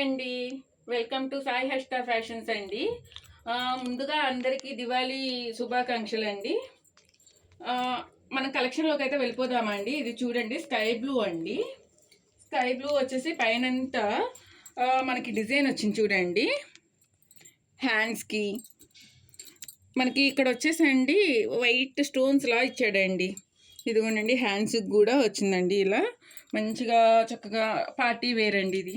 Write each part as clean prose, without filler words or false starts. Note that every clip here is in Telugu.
అండి welcome to Sai Harsha fashions అండి. ముందుగా అందరికీ దివాళీ శుభాకాంక్షలు అండి. మన కలెక్షన్లోకి అయితే వెళ్ళిపోదామండి. ఇది చూడండి, స్కై బ్లూ అండి. స్కై బ్లూ వచ్చేసి పైనంతా మనకి డిజైన్ వచ్చింది చూడండి. హ్యాండ్స్కి మనకి ఇక్కడ వచ్చేసండి వైట్ స్టోన్స్లా ఇచ్చాడండి. ఇదిగోండి, హ్యాండ్స్కి కూడా వచ్చిందండి. ఇలా మంచిగా చక్కగా పార్టీ వేర్ అండి ఇది.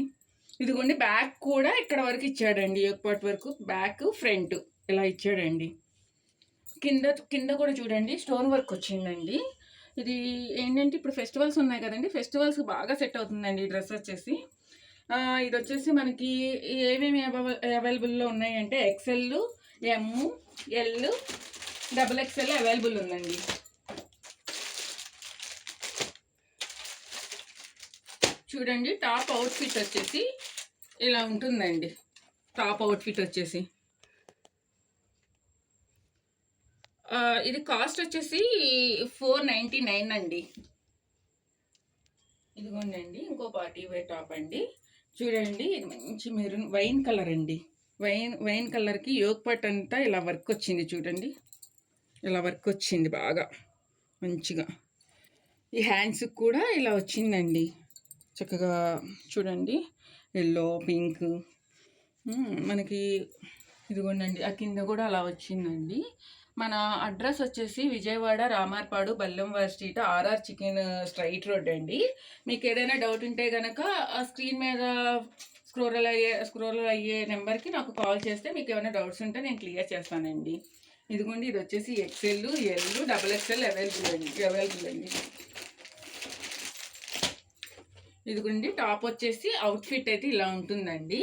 ఇదిగోండి, బ్యాక్ కూడా ఇక్కడ వరకు ఇచ్చాడండి. ఎప్పటి వరకు బ్యాక్ ఫ్రంట్ ఇలా ఇచ్చాడండి. కింద కింద కూడా చూడండి, స్టోన్ వర్క్ వచ్చిందండి. ఇది ఏంటంటే ఇప్పుడు ఫెస్టివల్స్ ఉన్నాయి కదండి, ఫెస్టివల్స్కి బాగా సెట్ అవుతుందండి ఈ డ్రెస్ వచ్చేసి. ఇది వచ్చేసి మనకి ఏమేమి అవైలబుల్లో ఉన్నాయంటే ఎక్సెల్, ఎమ్, ఎల్, XXL అవైలబుల్ ఉందండి. చూడండి, టాప్ అవుట్ఫిట్ వచ్చేసి ఇలా ఉంటుందండి. టాప్ అవుట్ఫిట్ వచ్చేసి ఇది కాస్ట్ వచ్చేసి 499 అండి. ఇదిగోండి, ఇంకో పార్టీ వేర్ టాప్ అండి. చూడండి, ఇది మంచి మెరూన్ వైన్ కలర్ అండి. వైన్ కలర్కి యోగ్ పట్ అంతా ఇలా వర్క్ వచ్చింది చూడండి. ఇలా వర్క్ వచ్చింది బాగా మంచిగా. ఈ హ్యాండ్స్కి కూడా ఇలా వచ్చిందండి చక్కగా. చూడండి, ఎల్లో, పింక్ మనకి. ఇదిగోండి, ఆ కింద కూడా అలా వచ్చిందండి. మన అడ్రస్ వచ్చేసి Vijayawada Ramarpadu Bellamvari street RR chicken straight road అండి. మీకు ఏదైనా డౌట్ ఉంటే కనుక ఆ స్క్రీన్ మీద స్క్రోల్ అయ్యే నెంబర్కి నాకు కాల్ చేస్తే మీకు ఏమైనా డౌట్స్ ఉంటే నేను క్లియర్ చేస్తానండి. ఇదిగోండి, ఇది వచ్చేసి XL, L, XXL అవైలబుల్ అండి. ఇదిగోండి, టాప్ వచ్చేసి అవుట్ఫిట్ అయితే ఇలా ఉంటుందండి.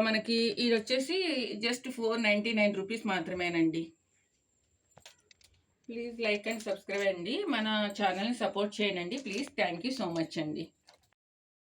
మనకి ఇది వచ్చేసి జస్ట్ 499 రూపీస్ మాత్రమేనండి. ప్లీజ్ లైక్ అండ్ సబ్స్క్రైబ్ అండి. మన ఛానల్ని సపోర్ట్ చేయండి please. Thank you so much అండి.